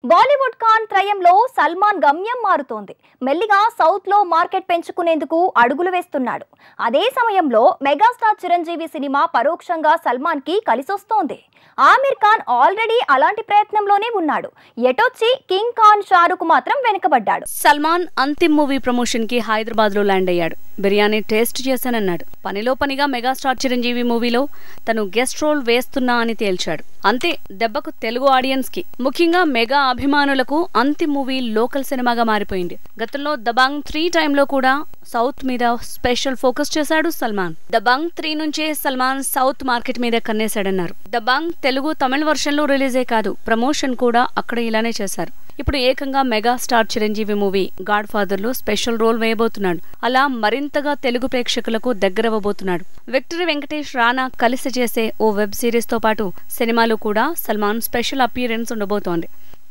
బాలీవుడ్ ఖాన్ త్రయంలో సల్మాన్ గమ్యం మారుతోంది. మెల్లిగా సౌత్ లో మార్కెట్ పెంచుకునేందుకు అడుగులు వేస్తున్నాడు. అదే సమయంలో మెగాస్టార్ చిరంజీవి సినిమా పరోక్షంగా సల్మాన్ కి కలిసొస్తోంది. ఆమిర్ ఖాన్ ఆల్రెడీ అలాంటి ప్రయత్నంలోనే ఉన్నాడు. ఎటొచ్చి కింగ్ ఖాన్ షారుఖ్ మాత్రం వెనుకబడ్డాడు. సల్మాన్ అంతిమ్ మూవీ ప్రమోషన్ కి హైదరాబాద్ లో ల్యాండ్ అయ్యాడు. బిర్యానీ టేస్ట్ చేశానన్నాడు. పనిలో పనిగా మెగాస్టార్ చిరంజీవి మూవీలో తను గెస్ట్ రోల్ వేస్తున్నా అని తేల్చాడు. అంతే దెబ్బకు తెలుగు ఆడియన్స్ కి, ముఖ్యంగా మెగా అభిమానులకు అంతిమ్ మూవీ లోకల్ సినిమాగా మారిపోయింది. గతంలో దబాంగ్ 3 టైంలో కూడా సౌత్ మీద స్పెషల్ ఫోకస్ చేశాడు సల్మాన్. దబాంగ్ 3 నుంచే సల్మాన్ సౌత్ మార్కెట్ మీద కన్నేశాడన్నారు. దబాంగ్ తెలుగు తమిళ వర్షన్ లో రిలీజే కాదు, ప్రమోషన్ కూడా అక్కడ ఇలానే చేశారు. ఇప్పుడు ఏకంగా mega star Chiranjeevi movie God father లో స్పెషల్ రోల్ వేయబోతున్నాడు. అలా మరింతగా తెలుగు ప్రేక్షకులకు దగ్గరవ్వబోతున్నాడు. విక్టరీ వెంకటేష్ రానా కలిసి చేసే ఓ వెబ్ సిరీస్ తో పాటు సినిమాలో కూడా సల్మాన్ స్పెషల్ అపియరెన్స్ ఉండబోతోంది.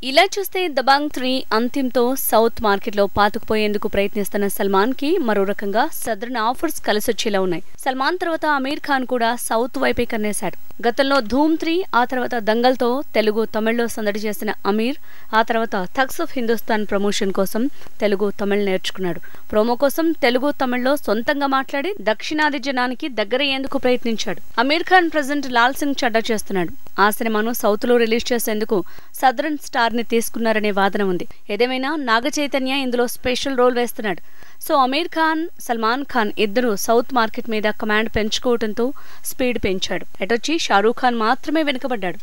ఇలా చూస్తే దబాంగ్ 3 అంతింతో సౌత్ మార్కెట్ లో పాతుకుపోయేందుకు ప్రయత్నిస్తున్న సల్మాన్ కి మరో రకంగా సదరన్ ఆఫర్స్ కలిసొచ్చేలా ఉన్నాయి. సల్మాన్ తర్వాత అమీర్ ఖాన్ కూడా సౌత్ వైపే కన్నేశాడు. గతంలో ధూమ్ 3, ఆ తర్వాత దంగల్ తో తెలుగు తమిళ్లో సందడి చేసిన అమీర్ ఆ తర్వాత థగ్స్ ఆఫ్ హిందుస్థాన్ ప్రమోషన్ కోసం తెలుగు తమిళ్ నేర్చుకున్నాడు. ప్రోమో కోసం తెలుగు తమిళ్లో సొంతంగా మాట్లాడి దక్షిణాది జనానికి దగ్గరయ్యేందుకు ప్రయత్నించాడు. అమీర్ ఖాన్ ప్రెజెంట్ లాల్ సింగ్ చడ్డా చేస్తున్నాడు. ఆ సినిమాను సౌత్ లో రిలీజ్ చేసేందుకు సదరన్ స్టార్ ని తీసుకున్నారనే వాదన ఉంది. ఏదేమైనా నాగ చైతన్య ఇందులో స్పెషల్ రోల్ వేస్తున్నాడు. సో అమీర్ ఖాన్, సల్మాన్ ఖాన్ ఇద్దరు సౌత్ మార్కెట్ మీద కమాండ్ పెంచుకోవడంతో స్పీడ్ పెంచాడు. ఎటొచ్చి షారూఖ్ ఖాన్ మాత్రమే వెనుకబడ్డాడు.